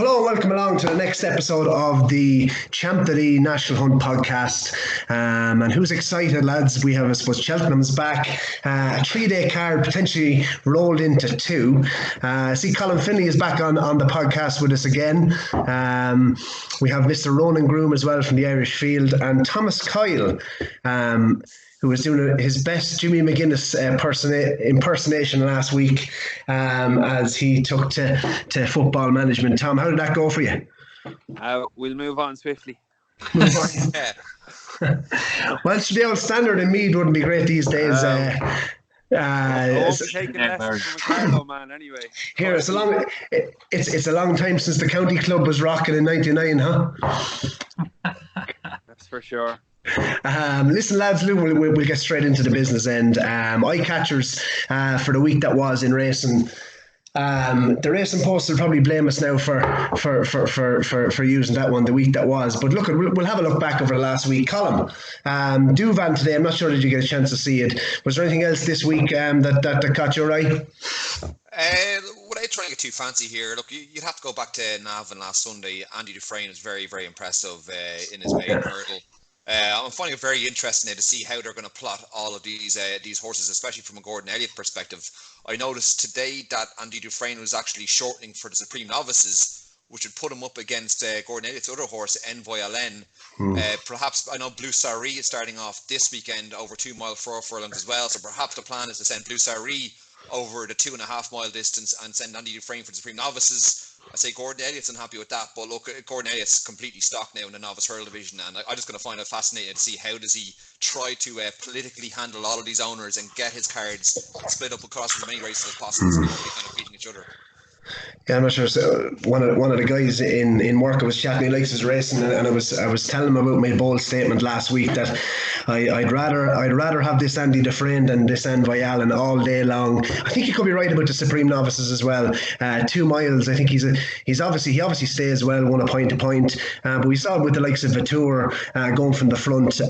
hello and welcome along to the next episode of the Champ.ie National Hunt podcast. And who's excited, lads? We have, I suppose, Cheltenham's back. A 3-day card potentially rolled into 2. I see Colm Finlay is back on the podcast with us again. We have Mr. Ronan Groome as well from the Irish Field, and Thomas Coyle, who was doing his best Jimmy McGuinness impersonation last week as he took to football management. Tom, how did that go for you? We'll move on swiftly. Well, it's the old standard in Meath wouldn't be great these days. Taking lessons from a Carlo man anyway. Here, it's a long time since the county club was rocking in '99, huh? That's for sure. Listen, lads, we'll get straight into the business end. Eye catchers for the week that was in racing. The racing post will probably blame us now for using that one the week that was. But look, we'll have a look back over the last week. Colm, Duvan today. I'm not sure did you get a chance to see it. Was there anything else this week that caught your eye? Without trying to get too fancy here, look, you'd have to go back to Navan last Sunday. Andy Dufresne was very, very impressive in his main hurdle. I'm finding it very interesting to see how they're going to plot all of these horses, especially from a Gordon Elliott perspective. I noticed today that Andy Dufresne was actually shortening for the Supreme Novices, which would put him up against Gordon Elliott's other horse, Envoy Allen. Perhaps, I know Blue Sarri is starting off this weekend over 2 mile 4 furlongs as well, so perhaps the plan is to send Blue Sarri over the 2.5 mile distance and send Andy Dufresne for the Supreme Novices. I say Gordon Elliott's unhappy with that, but look, Gordon Elliott's completely stocked now in the novice hurdle division, and I'm just going to find it fascinating to see how does he try to politically handle all of these owners and get his cards split up across as many races as possible, so they won't be kind of beating each other. Yeah, I'm not sure. So one of the guys in work I was chatting, he likes his racing, and I was telling him about my bold statement last week that I'd rather have this Andy Dufresne than this Envoy Allen all day long. I think he could be right about the Supreme Novices as well. 2 miles. I think he obviously stays well, won a point to point. But we saw with the likes of Vatour going from the front.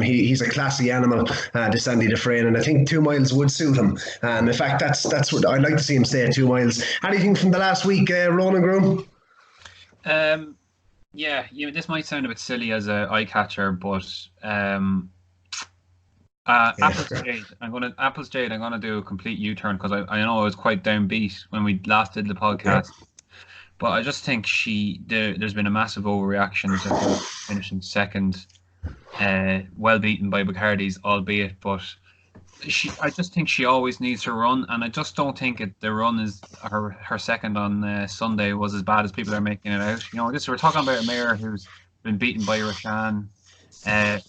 He's a classy animal, this Andy Dufresne, and I think 2 miles would suit him. In fact, that's what I'd like to see him stay at 2 miles. Anything from the last week, Ronan Groome? Yeah, this might sound a bit silly as a eye catcher, but Apple's Jade. I'm gonna do a complete U-turn because I know I was quite downbeat when we last did the podcast, but I just think there's been a massive overreaction to her finishing second, well beaten by Bacardi's, albeit, but I just think she always needs her run, and I just don't think the run is her second on Sunday was as bad as people are making it out. We're talking about a mare who's been beaten by Roshan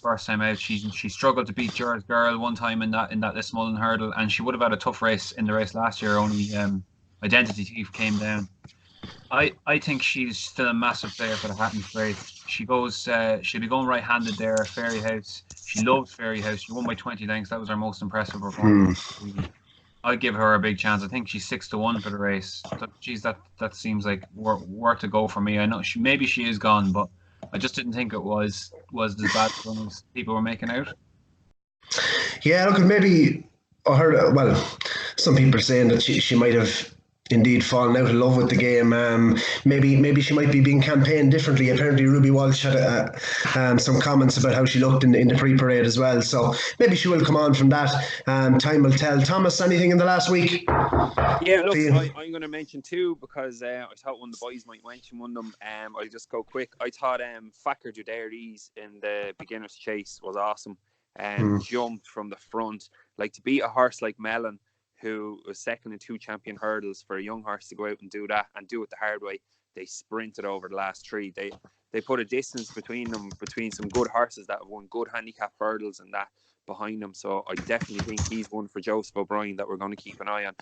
first time out. She struggled to beat Gerard's Girl one time in that Lismullen hurdle, and she would have had a tough race in the race last year. Only Identity Thief came down. I think she's still a massive player for the Hattons race. She'll be going right-handed there at Fairy House. She loves Fairy House. She won by 20 lengths. That was her most impressive performance. I'd give her a big chance. I think she's 6-1 for the race. That seems like worth to go for me. I know maybe she is gone, but I just didn't think it was as bad as people were making out. Yeah, look, maybe I heard. Well, some people are saying that she might have indeed fallen out of love with the game. Maybe she might be being campaigned differently. Apparently Ruby Walsh had some comments about how she looked in the pre-parade as well, so maybe she will come on from that. Time will tell. Thomas, anything in the last week? Yeah, look, I'm going to mention 2 because I thought one of the boys might mention one of them. I'll just go quick. I thought Fakir Judairis in the beginner's chase was awesome, and jumped from the front. Like, to beat a horse like Mellon, who was second in 2 champion hurdles, for a young horse to go out and do that and do it the hard way. They sprinted over the last 3. They put a distance between them, between some good horses that have won good handicap hurdles and that behind them. So I definitely think he's one for Joseph O'Brien that we're going to keep an eye on.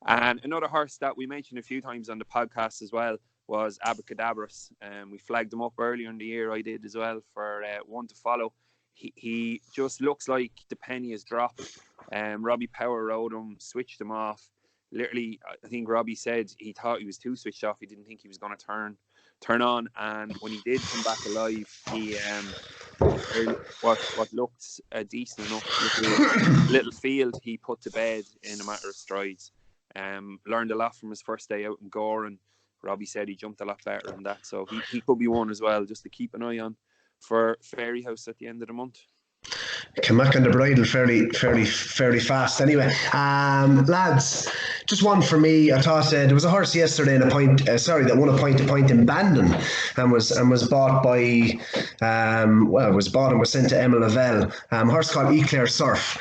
And another horse that we mentioned a few times on the podcast as well was Abracadabras. We flagged him up earlier in the year. I did as well for one to follow. He just looks like the penny has dropped. Robbie Power rode him, switched him off. Literally, I think Robbie said he thought he was too switched off. He didn't think he was going to turn on. And when he did come back alive, he what looked decent enough little field he put to bed in a matter of strides. Learned a lot from his first day out in Goran, Robbie said he jumped a lot better than that, so he could be one as well, just to keep an eye on for Fairyhouse at the end of the month. Came back on the bridle fairly fast. Anyway, lads, just one for me. I thought there was a horse yesterday in a point. That won a point in Bandon, and was bought by it was bought and was sent to Emma Lavelle. Horse called Eclair Surf.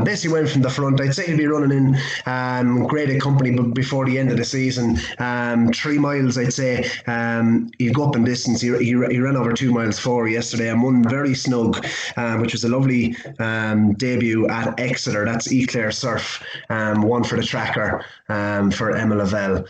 Basically went from the front. I'd say he'll be running in graded company before the end of the season. 3 miles, I'd say. He'll go up in distance. He ran over 2 miles 4 yesterday and won very snug, which was a lovely debut at Exeter. That's Eclair Surf, one for the tracker for Emma Lavelle.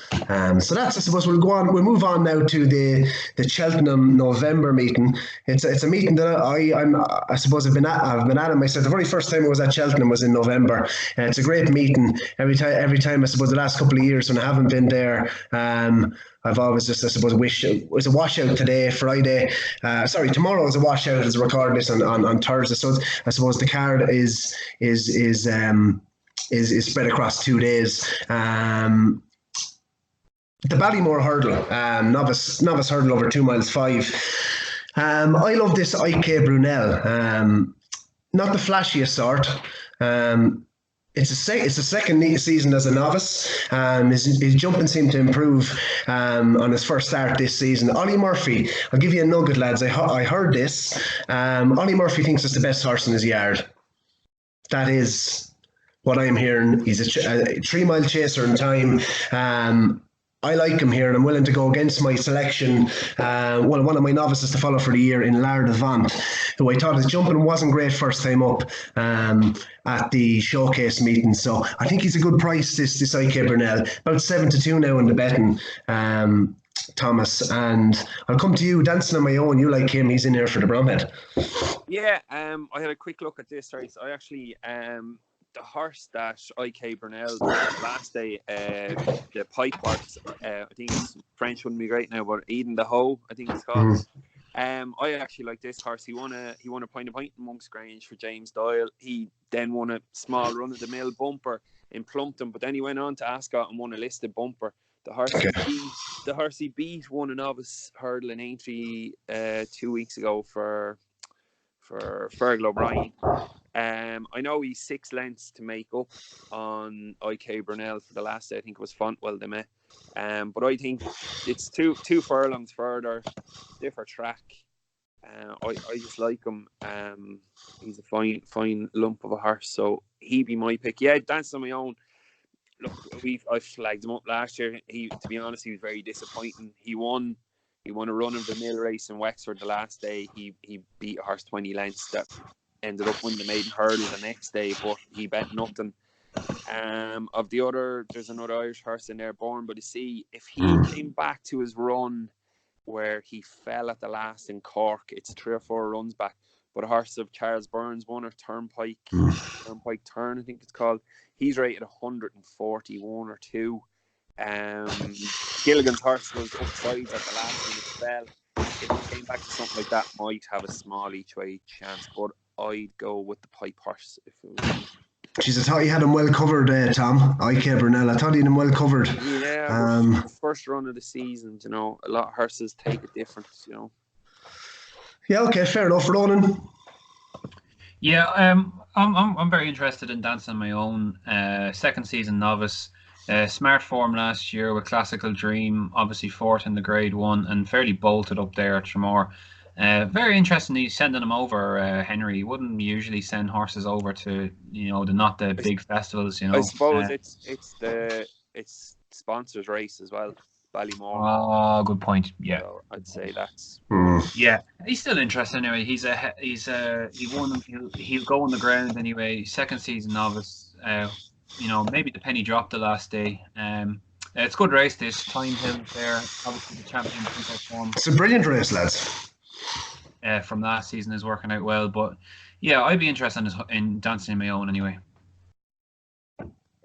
So that's, I suppose, we'll move on now to the Cheltenham November meeting. It's a meeting that I suppose I've been at it myself. The very first time I was at Cheltenham was in November. It's a great meeting. Every time I suppose the last couple of years when I haven't been there, I've always just, I suppose, wished it was a washout today, Friday. Tomorrow is a washout as a record this on Thursday. So I suppose the card is spread across 2 days. The Ballymore Hurdle, novice hurdle over 2 miles 5. I love this IK Brunel. Not the flashiest sort. It's a second season as a novice. His jumping seemed to improve on his first start this season. Ollie Murphy, I'll give you a nugget, lads. I heard this. Ollie Murphy thinks it's the best horse in his yard. That is what I'm hearing. He's a 3 mile chaser in time. I like him here, and I'm willing to go against my selection. One of my novices to follow for the year in Lar Devant, who I thought his jumping wasn't great first time up at the showcase meeting. So I think he's a good price, this IK Brunel. About 7-2 now in the betting, Thomas. And I'll come to you, Dancing on My Own. You like him, he's in there for the Bromhead. Yeah, I had a quick look at this race. I actually... the horse that IK Brunel last day, the pipe horse, I think it's French wouldn't be great now, but Eden the Hoe, I think it's called. I actually like this horse. He won a point in Monk's Grange for James Doyle. He then won a small run of the mill bumper in Plumpton, but then he went on to Ascot and won a listed bumper. The horse he beat won a novice hurdle in Aintree 2 weeks ago for Fergal O'Brien. I know he's 6 lengths to make up on IK Brunel for the last day. I think it was Fontwell they met. But I think it's two furlongs further, different track. I just like him. He's a fine lump of a horse, so he'd be my pick. Yeah, Dancing on My Own. Look, I flagged him up last year. To be honest, he was very disappointing. He won a run of the mill race in Wexford the last day. He beat a horse 20 lengths that ended up winning the maiden hurdle the next day, but he bet nothing. There's another Irish horse in there, Born by the Sea. If he came back to his run where he fell at the last in Cork, it's 3 or 4 runs back. But a horse of Charles Burns won, or Turnpike Turn, I think it's called. He's rated 141 or 2. Gilligan's horse was upsides at the last when it fell. If he came back to something like that, might have a small each way chance, but I'd go with the pipe horse if it was. Jeez, I thought you had him well covered, Tom. IK Brunel. I thought you had him well covered. Yeah, first run of the season, a lot of horses take it different, Yeah, okay, fair enough, Ronan. Yeah, I'm very interested in Dancing on My Own. Second season novice. Smart form last year with Classical Dream, obviously 4th in the Grade 1 and fairly bolted up there at Tramore. Very interesting he's sending them over, Henry. He wouldn't usually send horses over to, not the big festivals, I suppose it's sponsors race as well, Ballymore. Oh, good point. Yeah. So I'd say that's... Yeah, he's still interested anyway. He won. He'll go on the ground anyway. Second season novice. Maybe the penny dropped the last day. It's a good race this. Time Hill there, obviously the champion form. It's a brilliant race, lads. From last season is working out well, but yeah, I'd be interested in Dancing on My Own anyway.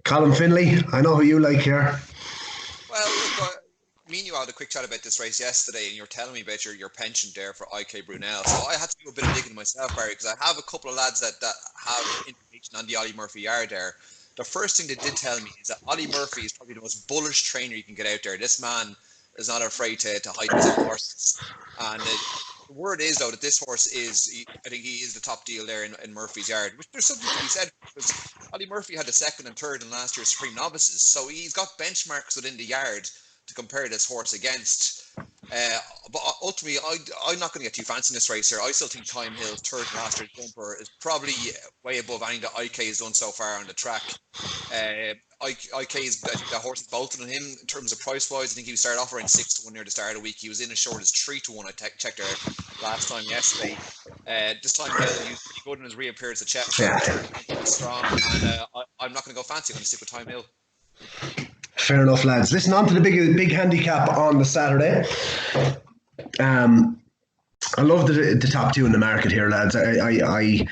Colm Finlay, I know who you like here. Well, look, me and you had a quick chat about this race yesterday, and you were telling me about your penchant there for IK Brunel. So I had to do a bit of digging myself, Barry, because I have a couple of lads that have information on the Ollie Murphy yard there. The first thing they did tell me is that Ollie Murphy is probably the most bullish trainer you can get out there. This man is not afraid to hype his own horses. And the word is, though, that this horse is, I think he is the top deal there in Murphy's Yard, which there's something to be said, because Ollie Murphy had the second and third in last year's Supreme Novices, so he's got benchmarks within the yard to compare this horse against. But ultimately, I'm not going to get too fancy in this race here. I still think Time Hill's third in last year's bumper is probably way above anything that IK has done so far on the track. IK is the horse is bolted on him in terms of price wise. I think he started off around 6-1 near the start of the week. He was in as short as 3-1. I checked there last time yesterday. This time Hill, he was pretty good in his reappearance at Cheltenham. Strong, and I'm not going to go fancy. I'm going to stick with Time Hill. Fair enough, lads. Listen, on to the big handicap on the Saturday. I love the top two in the market here, lads. I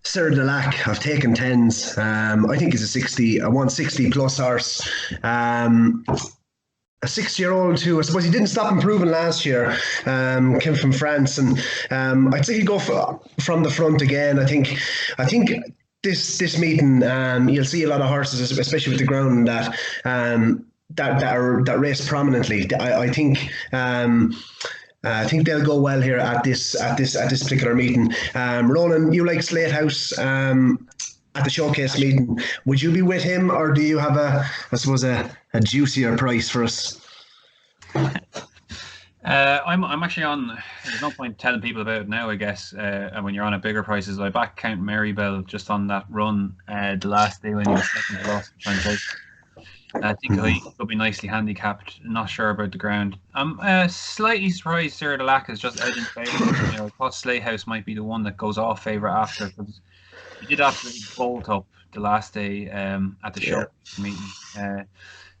Sir Delac, I've taken 10s. I think he's a 160 plus horse. A 6-year-old who I suppose he didn't stop improving last year. Came from France, and I'd say he'd go from the front again. I think this meeting, you'll see a lot of horses, especially with the ground that race prominently. I think they'll go well here at this particular meeting. Ronan, you like Slate House at the showcase meeting. Would you be with him, or do you have a juicier price for us? I'm actually on. There's no point telling people about it now, I guess. And when you're on at bigger prices, I back Count Marybell just on that run the last day when he was second to last translation. I think he could be nicely handicapped. Not sure about the ground. I'm slightly surprised Sir Delac is just out in favour. I thought Slate House might be the one that goes off favourite after, because he did absolutely bolt up the last day at the show meeting.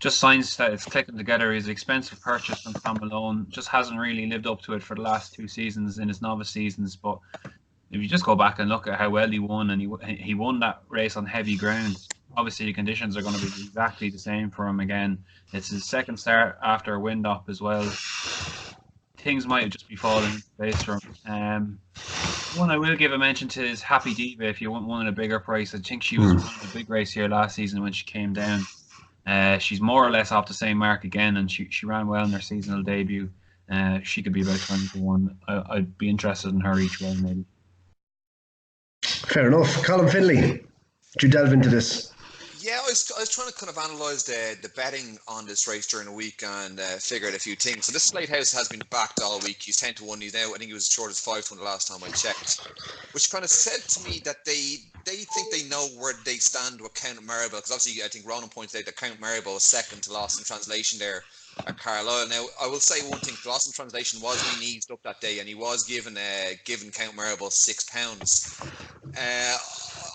Just signs that it's clicking together. His expensive purchase from Tom Malone just hasn't really lived up to it for the last 2 seasons in his novice seasons. But if you just go back and look at how well he won, and he won that race on heavy ground. Obviously, the conditions are going to be exactly the same for him again. It's his second start after a wind up as well. Things might just be falling into place for him. One I will give a mention to is Happy Diva. If you want one at a bigger price, I think she was running a big race here last season when she came down. She's more or less off the same mark again, and she ran well in her seasonal debut. She could be about 20-1. I'd be interested in her each way, maybe. Fair enough. Colm Finlay, did you delve into this? Yeah, I was trying to kind of analyse the betting on this race during the week and figured a few things. So this Slate House has been backed all week. He's 10-1. He's now, I think he was as short as 5-1 the last time I checked, which kind of said to me that they think they know where they stand with Count Marybell, because obviously I think Ronan pointed out that Count Marybell was second to Lost in Translation there at Carlisle. Now, I will say one thing: Lost in Translation was being eased up that day, and he was given Count Marybell £6.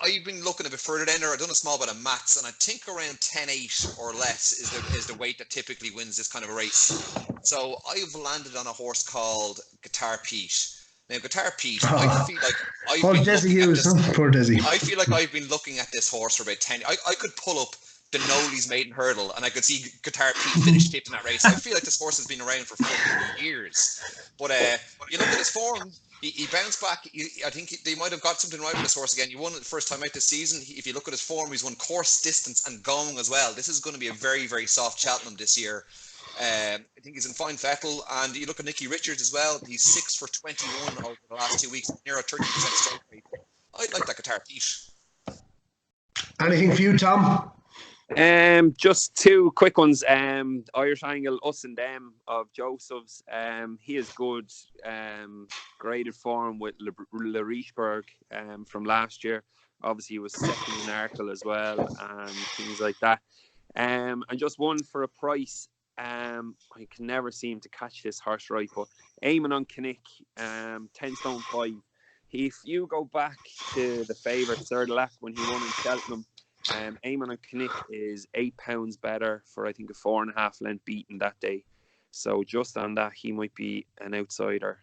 I've been looking a bit further down there. I've done a small bit of maths, and I think around 10-8 or less is the weight that typically wins this kind of race. So I've landed on a horse called Guitar Pete. Now, Guitar Pete, I feel like I've been looking at this. Poor Desi. I feel like I've been looking at this horse for about 10. I could pull up the Nolly's maiden hurdle, and I could see Guitar Pete finish fifth in that race. I feel like this horse has been around for 40 years. But you look at his form. He bounced back. I think they might have got something right with this horse again. He won it the first time out this season. If you look at his form, he's won course, distance, and going as well. This is going to be a very, very soft Cheltenham this year. I think he's in fine fettle. And you look at Nicky Richards as well. He's 6 for 21 over the last 2 weeks, near a 30% strike rate. I'd like that Guitar Pete. Anything for you, Tom? Just 2 quick ones. Irish Angle, Us and Them of Joseph's. He is good. Graded form with Le Richburg from last year. Obviously, he was second in Arkle as well, and things like that. And just one for a price. I can never seem to catch this horse right, but Eamon on Kinnick, 10 stone 5. If you go back to the favourite Sir Delac when he won in Cheltenham, Eamon on Kinnick is £8 better for, I think, a 4.5 length beaten that day. So just on that, he might be an outsider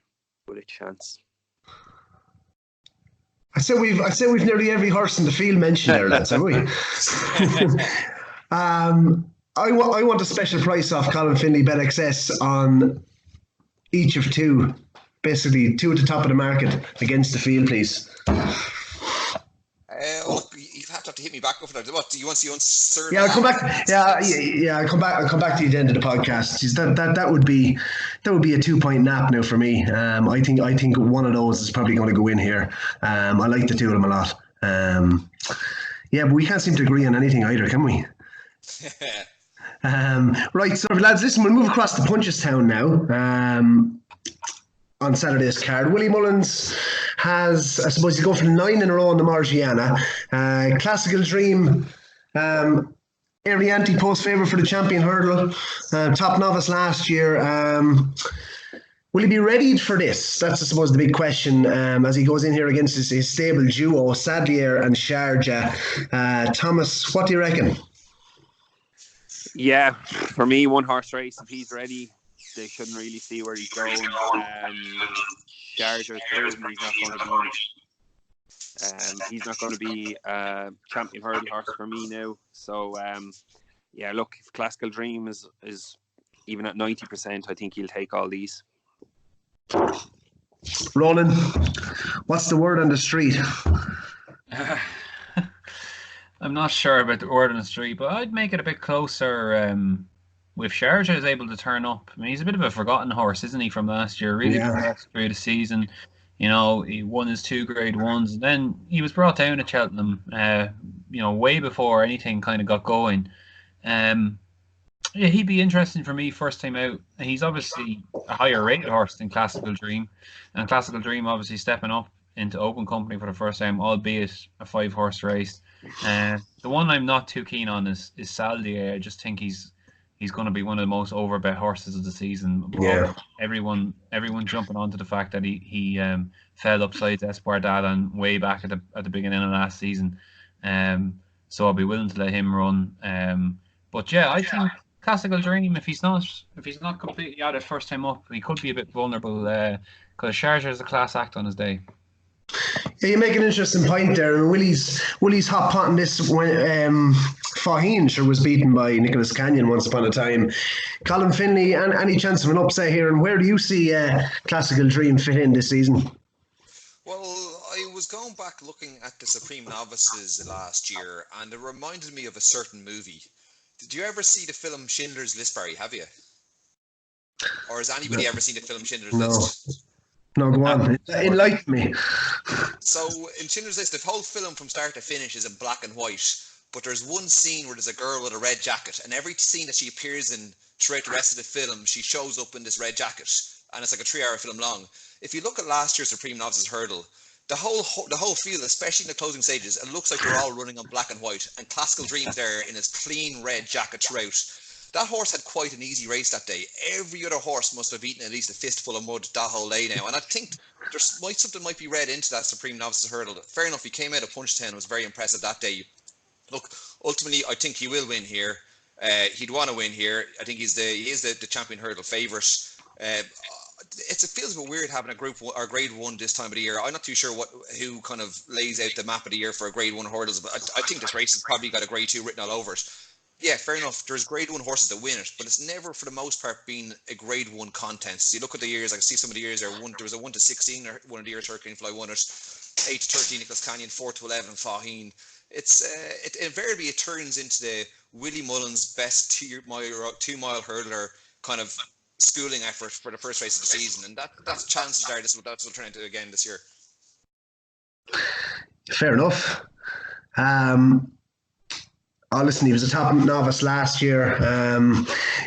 with a chance. I said we've nearly every horse in the field mentioned there, lads, have we? I want a special price off Colm Finlay BetXS on each of 2, basically 2 at the top of the market against the field, please. Look, you have to hit me back up. What do you want to see uncertain? Yeah, I'll come back. Yeah, I'll come back. I'll come back to the end of the podcast. That would be a 2-point nap now for me. I think one of those is probably going to go in here. I like the two of them a lot. Yeah, but we can't seem to agree on anything either, can we? Right, so lads, listen, we'll move across to Punchestown now. On Saturday's card, Willie Mullins has, I suppose, he's going for 9 in a row on the Morgiana. Classical Dream, Arianti post favourite for the champion hurdle, top novice last year. Will he be ready for this? That's, I suppose, the big question as he goes in here against his stable duo, Sadlier and Sharjah. Thomas, what do you reckon? Yeah, for me, one horse race, if he's ready, they shouldn't really see where he's going. Sharjah's proven he's not going to be a champion hurdle horse for me now. So, yeah, look, if Classical Dream is even at 90%, I think he'll take all these. Ronan, what's the word on the street? I'm not sure about the word on the street, but I'd make it a bit closer. If Sharjah is able to turn up, I mean, he's a bit of a forgotten horse, isn't he, from last year? Really progressed through the season. You know, he won his 2 Grade 1s, and then he was brought down at Cheltenham, way before anything kind of got going. Yeah, he'd be interesting for me first time out. He's obviously a higher rated horse than Classical Dream, and Classical Dream obviously stepping up into open company for the first time, albeit a 5-horse race. The one I'm not too keen on is Saldier. I just think he's going to be one of the most overbet horses of the season. Yeah. Everyone jumping onto the fact that he fell upside Espardadan way back at the beginning of last season. So I'll be willing to let him run. But yeah, I think Classical Dream, if he's not completely out of first time up, he could be a bit vulnerable because Sharjah is a class act on his day. Yeah, you make an interesting point there. And Willie's hot pot in this when Faheen sure was beaten by Nicholas Canyon once upon a time. Colm Finlay, and any chance of an upset here? And where do you see Classical Dream fit in this season? Well, I was going back looking at the Supreme Novices last year, and it reminded me of a certain movie. Did you ever see the film Schindler's List, Barry? Have you? Or has anybody ever seen the film Schindler's List? No, go on. Enlighten me. So, in Schindler's List, the whole film from start to finish is in black and white, but there's one scene where there's a girl with a red jacket, and every scene that she appears in throughout the rest of the film, she shows up in this red jacket, and it's like a 3-hour film long. If you look at last year's Supreme Novices Hurdle, the whole field, especially in the closing stages, it looks like they're all running on black and white, and Classical Dream's there in his clean red jacket throughout. That horse had quite an easy race that day. Every other horse must have eaten at least a fistful of mud that whole day now. And I think something might be read into that Supreme Novices Hurdle. Fair enough, he came out of Punchestown and was very impressive that day. Look, ultimately, I think he will win here. He'd want to win here. I think he is the champion hurdle favourite. It feels a bit weird having a Group 1 or Grade 1 this time of the year. I'm not too sure who kind of lays out the map of the year for a Grade 1 hurdles, but I think this race has probably got a Grade 2 written all over it. Yeah, fair enough. There's Grade 1 horses that win it, but it's never, for the most part, been a Grade 1 contest. You look at the years, I can see some of the years there was a 1-16, or one of the years Hurricane Fly won it, 8-13 Nicholas Canyon, 4-11 Faheen. It invariably turns into the Willie Mullins best 2-mile hurdler kind of schooling effort for the first race of the season, and that's chances are that's what we're trying to do again this year. Fair enough. Listen, he was a top novice last year.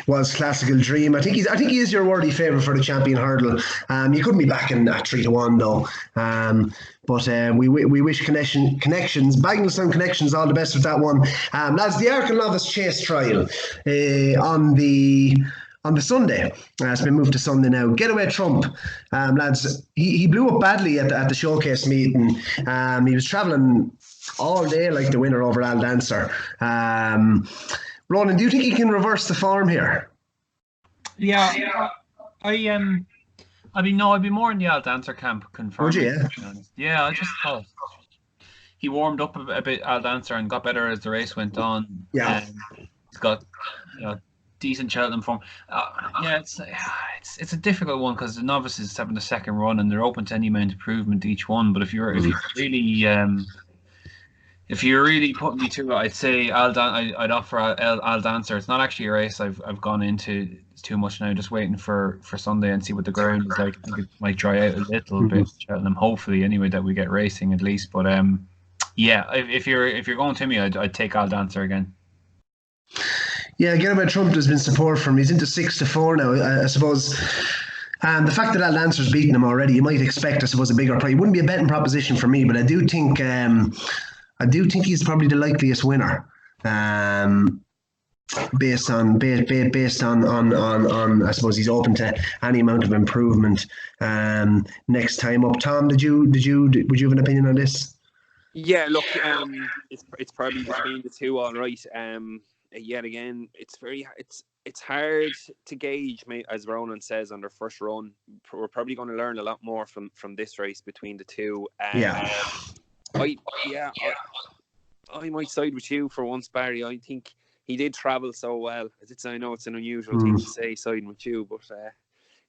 Was Classical Dream. I think he is your worthy favourite for the champion hurdle. You couldn't be backing at 3-1 though. But we wish connections, Bagnallstown Connections, all the best with that one. Lads, the Arkle Novice Chase Trial on the Sunday. It's been moved to Sunday now. Getaway Trump, lads. He blew up badly at the showcase meeting. He was travelling all day like the winner over Al Dancer. Ronan, do you think he can reverse the form here? Yeah, I'd be more in the Al Dancer camp confirmed. Would you? Yeah, I just thought he warmed up a bit Al Dancer and got better as the race went on. Yeah, he's got decent Cheltenham form. It's a difficult one because the novices having the second run and they're open to any amount of improvement each one. But if you're really If you're really putting me to it, I'd say I'd offer Al Dancer. It's not actually a race I've gone into too much now. Just waiting for Sunday and see what the ground is like. I think it might dry out a little bit. Cheltenham, hopefully, anyway, that we get racing at least. But yeah, if you're going to me, I'd take Al Dancer again. Yeah, again about Trump, there's been support from him. He's into 6-4 now, I suppose. And the fact that Al Dancer's beaten him already, you might expect, I suppose, a bigger price. It wouldn't be a betting proposition for me, but I do think he's probably the likeliest winner. Based on I suppose he's open to any amount of improvement next time up. Tom, would you have an opinion on this? Yeah, look, it's probably between the two, all right. Yet again, it's hard to gauge, as Ronan says, on their first run. We're probably going to learn a lot more from this race between the two. I might side with you for once, Barry. I think he did travel so well. I know it's an unusual thing to say, siding with you, but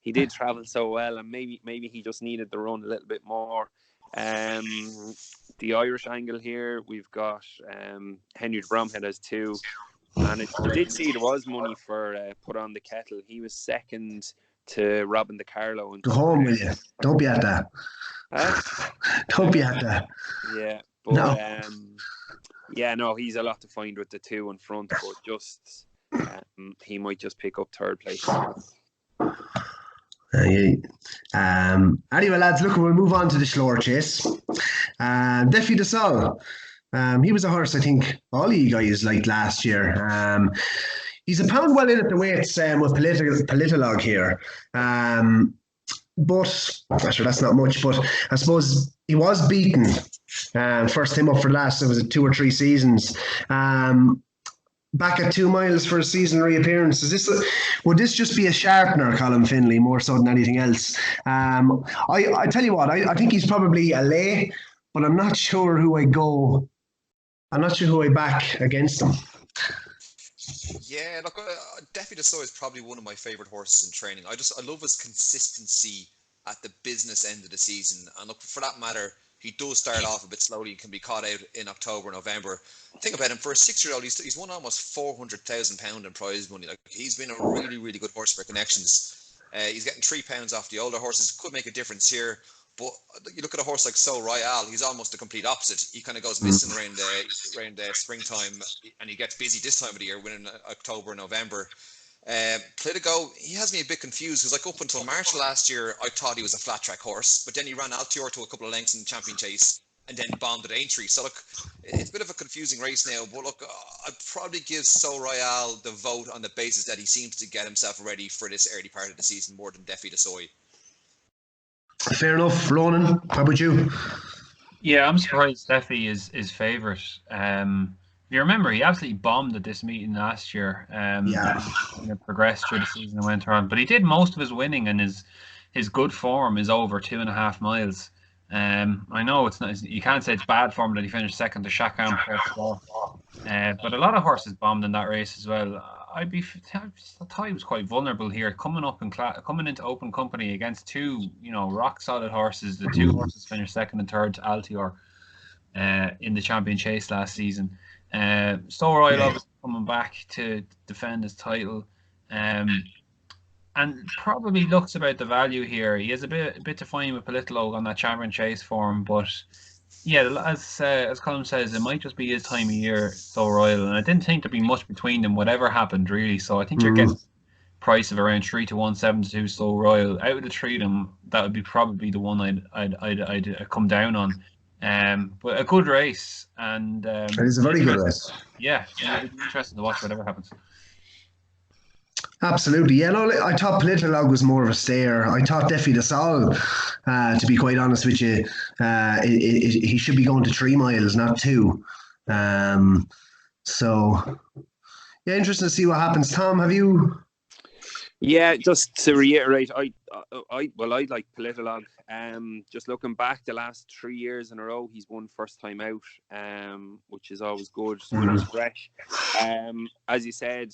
he did travel so well, and maybe he just needed the run a little bit more. The Irish angle here, we've got Henry de Bromhead has 2. And I did see there was money for Put on the Kettle. He was second to Robin De Carlo. Go home with you. Don't be at that. Don't be at that. Yeah, but no. He's a lot to find with the 2 in front, but just he might just pick up 3rd place. Anyway, lads, look, we'll move on to the slower chase. Defi de Sol. He was a horse I think all of you guys liked last year. He's a pound well in at the weights with Politolog here. But sure, that's not much. But I suppose he was beaten first time up for last. It was 2 or 3 seasons. Back at 2 miles for a season reappearance. Would this just be a sharpener, Colm Finlay, more so than anything else? I tell you what, I think he's probably a lay, but I'm not sure who I go. I'm not sure who I back against him. Yeah, look, Defi de Soy is probably one of my favourite horses in training. I love his consistency at the business end of the season. And look, for that matter, he does start off a bit slowly and can be caught out in October, November. Think about him, for a 6-year-old, he's won almost £400,000 in prize money. Like, he's been a really, really good horse for connections. He's getting £3 off the older horses. Could make a difference here. But you look at a horse like So Royale, he's almost the complete opposite. He kind of goes missing around springtime, and he gets busy this time of the year, winning October, November. Politico, he has me a bit confused because, like, up until March last year, I thought he was a flat track horse, but then he ran Altior to a couple of lengths in the Champion Chase and then bombed at Aintree. So look, it's a bit of a confusing race now. But look, I'd probably give So Royale the vote on the basis that he seems to get himself ready for this early part of the season more than Defi de Soy. Fair enough. Ronan, how about you? Yeah, I'm surprised Defi is favourite. If you remember, he absolutely bombed at this meeting last year. Progressed through the season and went around, but he did most of his winning, and his good form is over 2.5 miles. I know it's not. You can't say it's bad form that he finished second to Shakam first of all, but a lot of horses bombed in that race as well. I thought he was quite vulnerable here, coming into open company against 2, rock solid horses. The 2 horses finished second and third to Altior in the Champion Chase last season. So Royal obviously coming back to defend his title, and probably looks about the value here. He has a bit to find with Politolog on that Champion Chase form, but yeah, as Colm says, it might just be his time of year, So Royal, and I didn't think there'd be much between them, whatever happened really. So I think you're getting price of around 3 to 1, 7 to 2 So Royal. Out of the 3 of them, that would be probably the one I'd come down on. But a good race, and it is a very good race. Yeah, it'd be interesting to watch whatever happens. Absolutely, yeah. No, I thought Politolog was more of a stayer. I thought Defi de Sol, to be quite honest with you, he should be going to 3 miles, not 2. So, yeah, interesting to see what happens. Tom, have you? Yeah, just to reiterate, I like Politolog. Just looking back, the last 3 years in a row, he's won first time out, which is always good when he's fresh. As you said,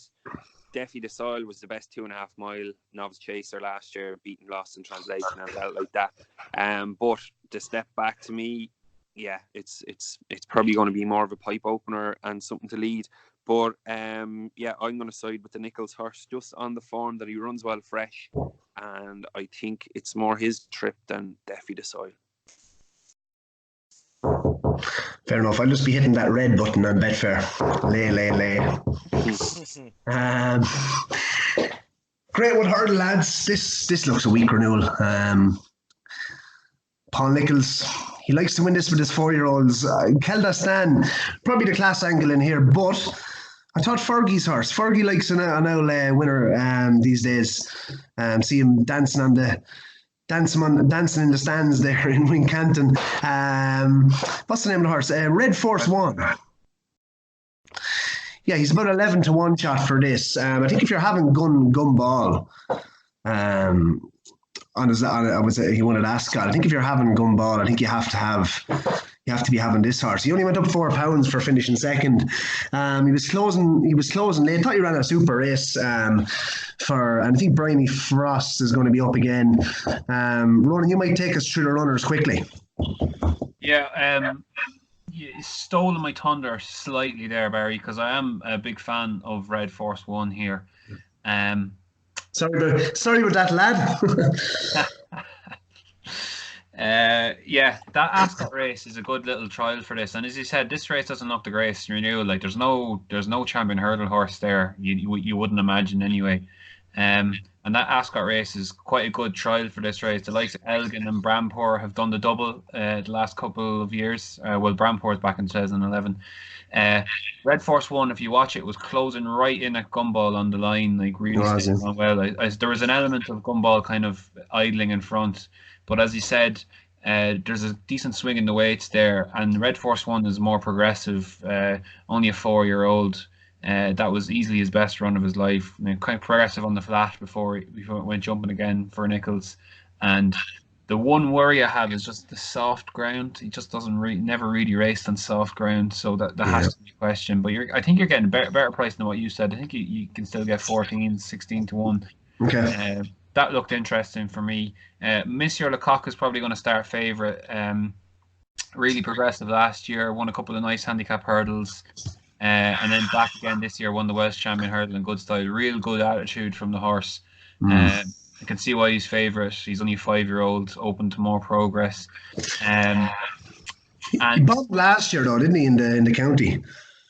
Defi de Soil was the best 2.5 mile novice chaser last year, beaten Lost in Translation and felt like that. But the step back to me, yeah, it's probably going to be more of a pipe opener and something to lead. But yeah, I'm going to side with the Nichols horse just on the form that he runs well fresh, and I think it's more his trip than Deafy the Soil. Fair enough. I'll just be hitting that red button on Betfair. Lay. Great with hurdle, lads. This looks a weak renewal. Paul Nichols, he likes to win this with his 4-year-olds. Keldastan, probably the class angle in here, but I thought Fergie's horse. Fergie likes an owl winner these days. See him dancing in the stands there in Wincanton. What's the name of the horse? Red Force One. Yeah, he's about 11-1 shot for this. I think if you're having Gumball, he wanted Ascot. I think if you're having Gumball, I think you have to be having this horse. He only went up £4 for finishing second. He was closing late. I thought he ran a super race and I think Bryony Frost is going to be up again. Ronan, you might take us through the runners quickly. Yeah, you stole my thunder slightly there, Barry, because I am a big fan of Red Force One here. Sorry about that, lad. Yeah, that Ascot race is a good little trial for this, and as you said, this race doesn't look the greatest renewal. Like there's no champion hurdle horse there. You wouldn't imagine anyway. And that Ascot race is quite a good trial for this race. The likes of Elgin and Brampoor have done the double the last couple of years. Well, Brampoor's back in 2011. Red Force One, if you watch it, was closing right in at Gumball on the line, like really staying on well. There was an element of Gumball kind of idling in front, but as you said, there's a decent swing in the weights there, and Red Force One is more progressive. Only a 4-year-old. That was easily his best run of his life. Quite progressive on the flat before it went jumping again for Nichols. And the one worry I have is just the soft ground. He just never really raced on soft ground, so that has to be a question. But I think you're getting a better price than what you said. I think you can still get 16-1. Okay. That looked interesting for me. Monsieur Lecoq is probably going to start favourite. Really progressive last year, won a couple of nice handicap hurdles. And then back again this year, won the Welsh Champion Hurdle in good style. Real good attitude from the horse. I can see why he's favourite. He's only a 5-year-old, open to more progress. And he bombed last year, though, didn't he, in the county?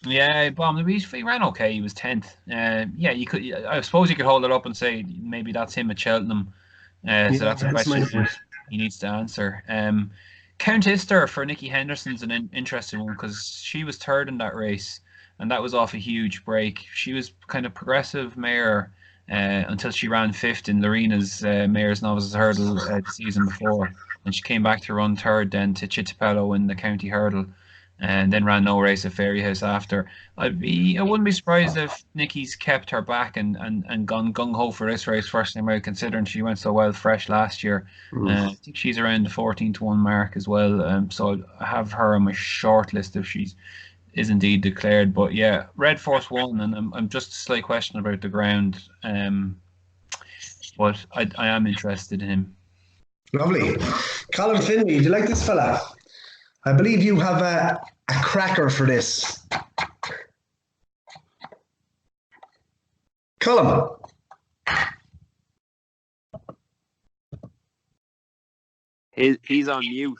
Yeah, he bombed. He ran okay. He was 10th. Yeah, you could. I suppose you could hold it up and say maybe that's him at Cheltenham. So that's a question he needs to answer. Count Ister for Nicky Henderson's an interesting one because she was third in that race. And that was off a huge break. She was kind of progressive mare until she ran 5th in Lorena's Mayor's Novices Hurdle the season before. And she came back to run 3rd then to Chittapello in the county hurdle. And then ran no race at Fairyhouse after. I wouldn't be surprised if Nicky's kept her back and gone gung-ho for this race first time out, considering she went so well fresh last year. I think she's around the 14-1 mark as well. So I have her on my short list if she's is indeed declared. But yeah, Red Force One, and I'm just a slight question about the ground, but I am interested in him. Lovely. Colm Finlay, do you like this fella? I believe you have a cracker for this. Colm. He's on mute.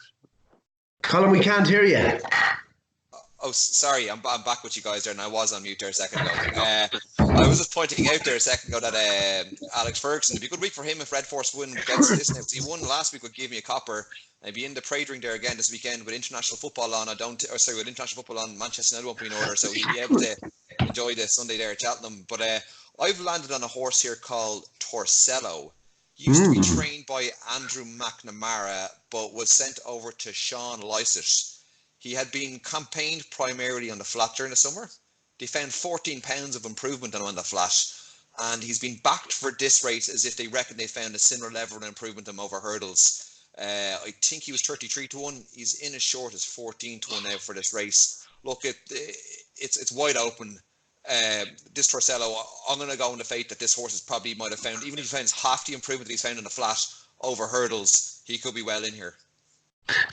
Colm, we can't hear you. Oh, sorry, I'm back with you guys there, and I was on mute there a second ago. I was just pointing out there a second ago that Alex Ferguson, it'd be a good week for him if Red Force win against this now. He won last week with Give Me a Copper. I'd be in the Prade Ring there again this weekend with international football on. With international football on, Manchester United won't be in order, so he'll be able to enjoy the Sunday there at Cheltenham. But I've landed on a horse here called Torcello. He used to be trained by Andrew McNamara, but was sent over to Sean Lysett. He had been campaigned primarily on the flat during the summer. They found 14 pounds of improvement on him on the flat, and he's been backed for this race as if they reckon they found a similar level of improvement on him over hurdles. I think he was 33-1. He's in as short as 14-1 now for this race. Look, it's wide open. This Torcello, I'm going to go on the faith that this horse is probably might have found, even if he finds half the improvement that he's found on the flat over hurdles, he could be well in here.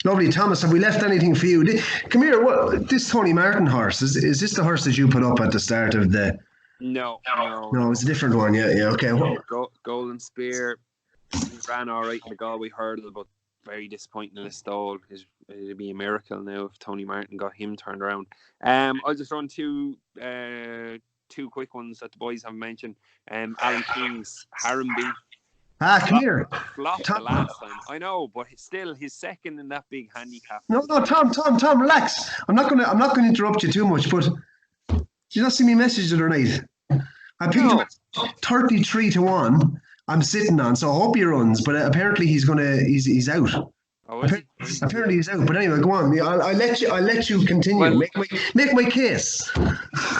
Lovely, Thomas. Have we left anything for you? Come here. What this Tony Martin horse is this the horse that you put up at the start of the? No. No, it's a different one. Yeah. Okay. Golden Spear. He ran all right in the Galway hurdle, but very disappointing in the stall. It'd be a miracle now if Tony Martin got him turned around. I'll just run two quick ones that the boys haven't mentioned. Alan King's Harambe. Come here. Flopped the last time. I know, but still, he's second in that big handicap. No, Tom, relax. I'm not gonna interrupt you too much, but did you not see me message the other night? I picked him at 33-1. I'm sitting on, so I hope he runs. But apparently he's out. Oh, is he? Apparently he's out. But anyway, go on. I'll let you continue. Well, make my case.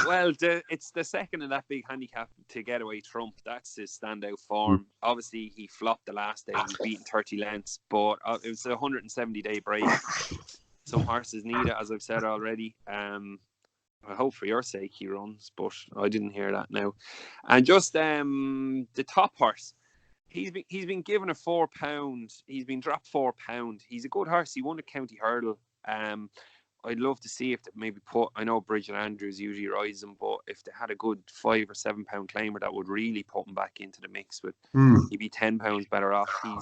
Well, it's the second in that big handicap to get away Trump. That's his standout form. Obviously, he flopped the last day. He's beaten 30 lengths, but it was a 170-day break. Some horses need it, as I've said already. I hope for your sake he runs, but I didn't hear that now. And just the top horse. He's been given a £4. He's been dropped £4. He's a good horse. He won the county hurdle. I'd love to see if they maybe I know Bridget Andrews usually rides him, but if they had a good £5 or £7 claimer, that would really put him back into the mix. He'd be £10 better off. I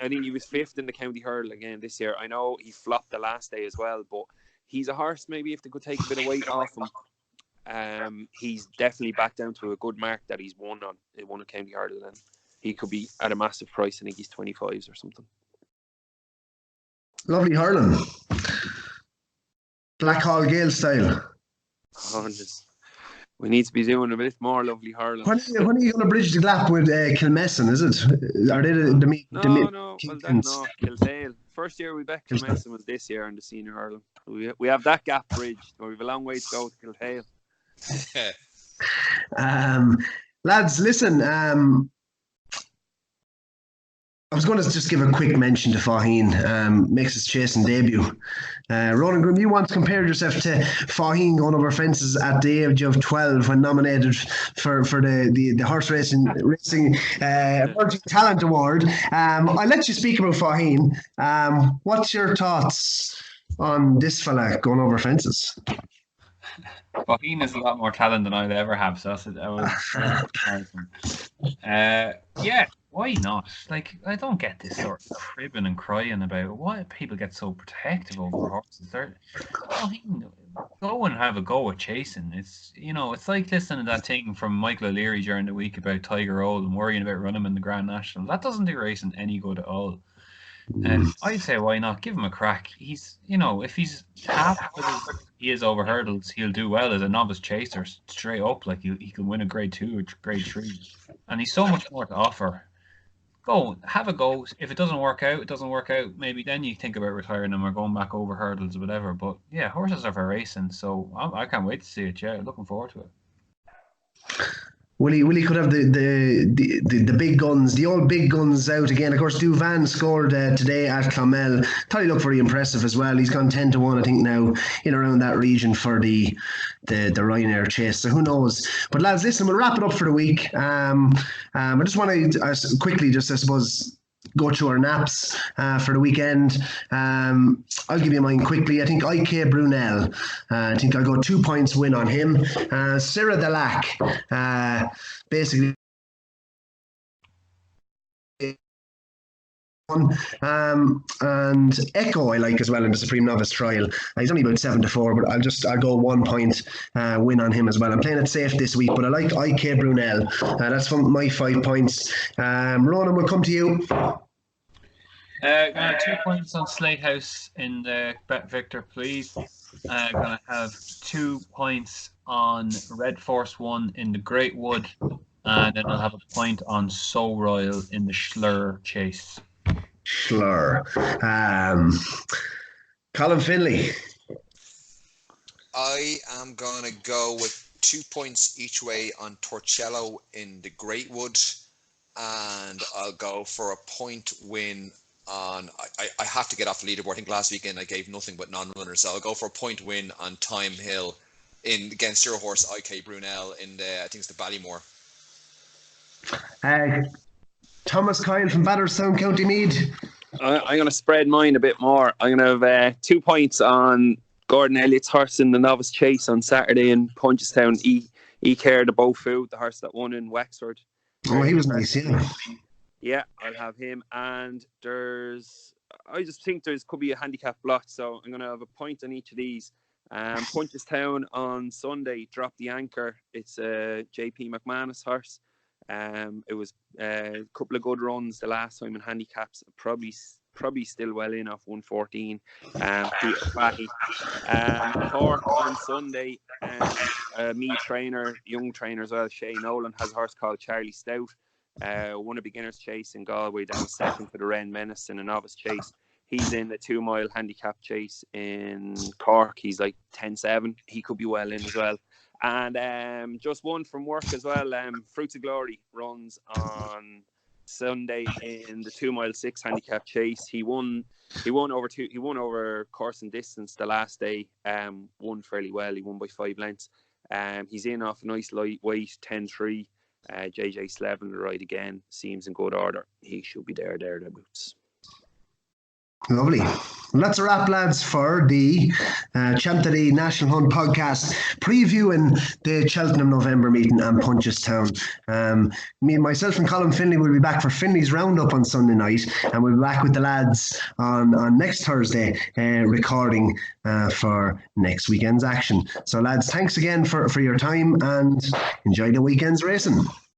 think he was fifth in the county hurdle again this year. I know he flopped the last day as well, but he's a horse. Maybe if they could take a bit of weight off him, he's definitely back down to a good mark that he's won a county hurdle. Then he could be at a massive price. I think he's 25s or something. Lovely hurling. Black Hall Gale style. We need to be doing a bit more lovely hurling. When are you going to bridge the gap with Kilmessan, is it? Are they the meet? No. Well, no. Kiltale. First year we bet Kilmessan was this year in the senior hurling. We have that gap bridged. We have a long way to go to Kiltale. Lads, listen. I was going to just give a quick mention to Faheen. Makes his chasing debut. Ronan Groome, you once compared yourself to Faheen going over fences at the age of 12 when nominated for the horse racing Emerging Talent Award. I'll let you speak about Faheen. What's your thoughts on this fella going over fences? Faheen is a lot more talent than I'd ever have, so yeah. Why not? Like, I don't get this sort of cribbing and crying about why people get so protective over horses. Go and have a go at chasing. It's like listening to that thing from Michael O'Leary during the week about Tiger Old and worrying about running him in the Grand National. That doesn't do racing any good at all. I'd say why not? Give him a crack. He's, if he's half as he is over hurdles, he'll do well as a novice chaser straight up. Like he can win a grade 2 or grade 3. And he's so much more to offer. Go, have a go. If it doesn't work out, it doesn't work out. Maybe then you think about retiring him or going back over hurdles or whatever. But yeah, horses are for racing, so I can't wait to see it. Yeah, looking forward to it. Willie could have the big guns, the old big guns out again. Of course, Duvan scored today at Clonmel. Thought he looked very impressive as well. He's gone 10-1, I think, now in around that region for the Ryanair chase. So who knows? But lads, listen, we'll wrap it up for the week. I just want to quickly, I suppose, go through our naps for the weekend. I'll give you mine quickly. I think IK Brunel. I think I'll go 2 points win on him. Sarah Delac. Basically. And Echo I like as well in the Supreme Novice Trial. He's only about 7-4, but I'll go 1 point win on him as well. I'm playing it safe this week, but I like IK Brunel. That's from my 5 points. Ronan, we'll come to you. 2 points on Slate House in the Bet Victor, please. Gonna have 2 points on Red Force 1 in the Great Wood, and then I'll have a point on So Royal in the Schlur Chase. Schlur. Colm Finlay. I am gonna go with 2 points each way on Torcello in the Great Wood, and I'll go for a point win on. I have to get off the leaderboard. I think last weekend I gave nothing but non-runners, so I'll go for a point win on Time Hill against your horse IK Brunel in I think it's the Ballymore. Thomas Coyle from Batterstown, County Meath. I'm going to spread mine a bit more. I'm going to have 2 points on Gordon Elliott's horse in the Novice Chase on Saturday in Punchestown. He cared the Bow Food, the horse that won in Wexford. Oh, he was nice, yeah. Yeah, I'll have him. And I just think could be a handicap blot, so I'm going to have a point on each of these. Punchestown on Sunday, Drop the Anchor. It's a JP McManus horse. It was a couple of good runs the last time in handicaps. Probably still well in off 114. Peter Fatty. Cork on Sunday. Me trainer, young trainer as well, Shay Nolan, has a horse called Charlie Stout. Won a beginner's chase in Galway, down second to the Wren Menace in a novice chase. He's in the 2 mile handicap chase in Cork. He's like 10-7. He could be well in as well. And just one from work as well. Fruits of Glory runs on Sunday in the 2 mile 6 handicap chase. He won over course and distance the last day. Won fairly well. He won by 5 lengths. He's in off a nice lightweight 10-3. JJ Slevin to ride again. Seems in good order. He should be thereabouts. Lovely. Well, that's a wrap, lads, for the Champ.ie National Hunt podcast previewing the Cheltenham November meeting and Punchestown. Myself and Colm Finlay will be back for Finlay's Roundup on Sunday night, and we'll be back with the lads on next Thursday recording for next weekend's action. So, lads, thanks again for your time and enjoy the weekend's racing.